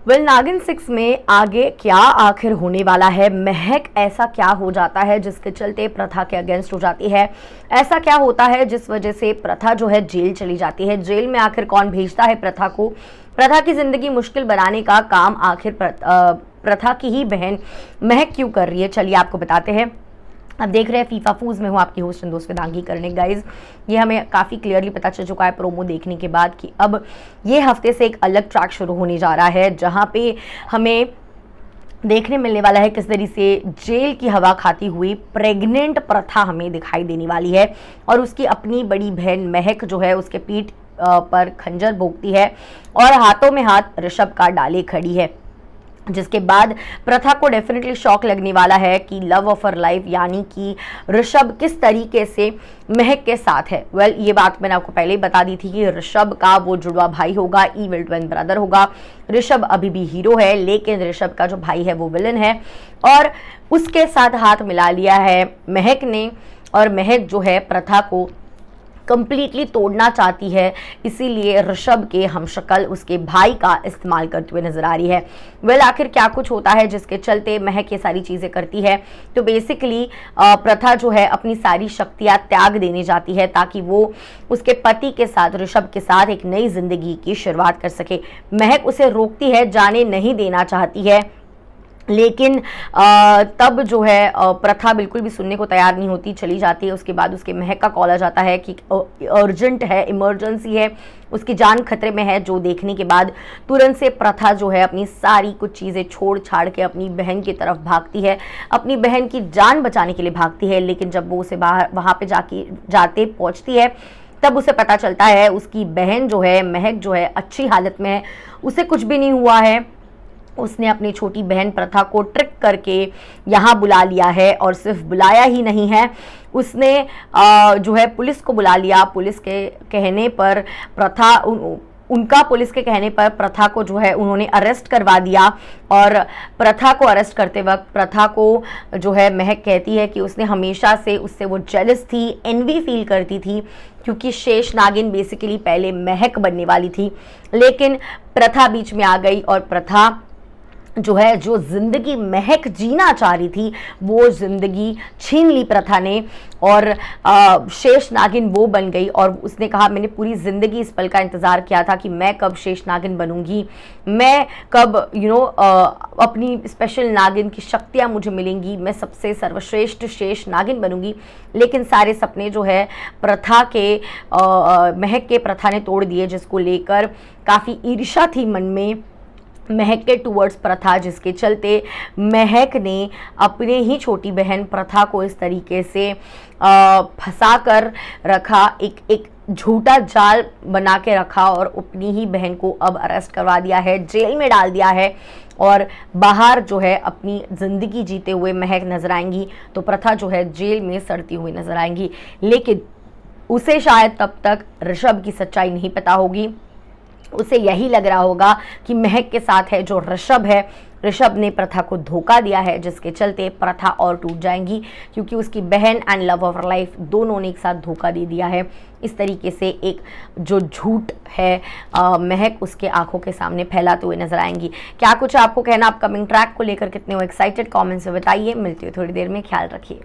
Well नागिन 6 में आगे क्या आखिर होने वाला है? महक ऐसा क्या हो जाता है जिसके चलते प्रथा के अगेंस्ट हो जाती है? ऐसा क्या होता है जिस वजह से प्रथा जो है जेल चली जाती है? जेल में आखिर कौन भेजता है प्रथा को? प्रथा की जिंदगी मुश्किल बनाने का काम आखिर प्रथा की ही बहन महक क्यों कर रही है? चलिए आपको बताते हैं। अब देख रहे हैं फीफा फूज में हूँ आपकी होस्ट दोस्त वेदांगी करने। गाइज ये हमें काफ़ी क्लियरली पता चल चुका है प्रोमो देखने के बाद कि अब ये हफ्ते से एक अलग ट्रैक शुरू होने जा रहा है, जहाँ पे हमें देखने मिलने वाला है किस तरीके से जेल की हवा खाती हुई प्रेग्नेंट प्रथा हमें दिखाई देने वाली है और उसकी अपनी बड़ी बहन महक जो है उसके पीठ पर खंजर भोंकती है और हाथों में हाथ ऋषभ का डाले खड़ी है, जिसके बाद प्रथा को डेफिनेटली शॉक लगने वाला है कि लव ऑफ हर लाइफ यानी कि ऋषभ किस तरीके से महक के साथ है। वेल ये बात मैंने आपको पहले ही बता दी थी कि ऋषभ का वो जुड़वा भाई होगा, इविल ट्विन ब्रदर होगा। ऋषभ अभी भी हीरो है, लेकिन ऋषभ का जो भाई है वो विलन है और उसके साथ हाथ मिला लिया है महक ने और महक जो है प्रथा को कंप्लीटली तोड़ना चाहती है, इसीलिए ऋषभ के हमशक्ल उसके भाई का इस्तेमाल करते हुए नजर आ रही है। वेल आखिर क्या कुछ होता है जिसके चलते महक ये सारी चीज़ें करती है? तो बेसिकली प्रथा जो है अपनी सारी शक्तियां त्याग देने जाती है ताकि वो उसके पति के साथ ऋषभ के साथ एक नई जिंदगी की शुरुआत कर सके। महक उसे रोकती है, जाने नहीं देना चाहती है, लेकिन तब जो है प्रथा बिल्कुल भी सुनने को तैयार नहीं होती, चली जाती है। उसके बाद उसके महक का कॉल आ जाता है कि अर्जेंट है, इमरजेंसी है, उसकी जान खतरे में है। जो देखने के बाद तुरंत से प्रथा जो है अपनी सारी कुछ चीज़ें छोड़ छाड़ के अपनी बहन की तरफ भागती है, अपनी बहन की जान बचाने के लिए भागती है। लेकिन जब वो उसे बाहर वहाँ पे जाते पहुँचती है तब उसे पता चलता है उसकी बहन जो है महक जो है अच्छी हालत में है, उसे कुछ भी नहीं हुआ है। उसने अपनी छोटी बहन प्रथा को ट्रिक करके यहाँ बुला लिया है और सिर्फ बुलाया ही नहीं है, उसने जो है पुलिस को बुला लिया। पुलिस के कहने पर प्रथा उनका पुलिस के कहने पर प्रथा को जो है उन्होंने अरेस्ट करवा दिया और प्रथा को अरेस्ट करते वक्त प्रथा को जो है महक कहती है कि उसने हमेशा से उससे वो जेलस थी, एनवी फील करती थी, क्योंकि शेष नागिन बेसिकली पहले महक बनने वाली थी, लेकिन प्रथा बीच में आ गई और प्रथा जो है जो जिंदगी महक जीना चाह रही थी वो जिंदगी छीन ली प्रथा ने और शेष नागिन वो बन गई। और उसने कहा मैंने पूरी जिंदगी इस पल का इंतजार किया था कि मैं कब शेष नागिन बनूंगी, मैं कब अपनी स्पेशल नागिन की शक्तियां मुझे मिलेंगी, मैं सबसे सर्वश्रेष्ठ शेष नागिन बनूंगी। लेकिन सारे सपने जो है प्रथा के महक के प्रथा ने तोड़ दिए, जिसको लेकर काफ़ी ईर्ष्या थी मन में महक के टूवर्ड्स प्रथा, जिसके चलते महक ने अपने ही छोटी बहन प्रथा को इस तरीके से फंसा कर रखा, एक झूठा जाल बना के रखा और अपनी ही बहन को अब अरेस्ट करवा दिया है, जेल में डाल दिया है और बाहर जो है अपनी ज़िंदगी जीते हुए महक नजर आएंगी तो प्रथा जो है जेल में सड़ती हुई नजर आएंगी। लेकिन उसे शायद तब तक ऋषभ की सच्चाई नहीं पता होगी, उसे यही लग रहा होगा कि महक के साथ है जो ऋषभ है, ऋषभ ने प्रथा को धोखा दिया है, जिसके चलते प्रथा और टूट जाएंगी, क्योंकि उसकी बहन एंड लव ऑफ लाइफ दोनों ने एक साथ धोखा दे दिया है। इस तरीके से एक जो झूठ है महक उसके आंखों के सामने फैलाते हुए नजर आएंगी। क्या कुछ आपको कहना अपकमिंग ट्रैक को लेकर, कितने हो एक्साइटेड, कमेंट्स में बताइए। मिलती है थोड़ी देर में, ख्याल रखिए।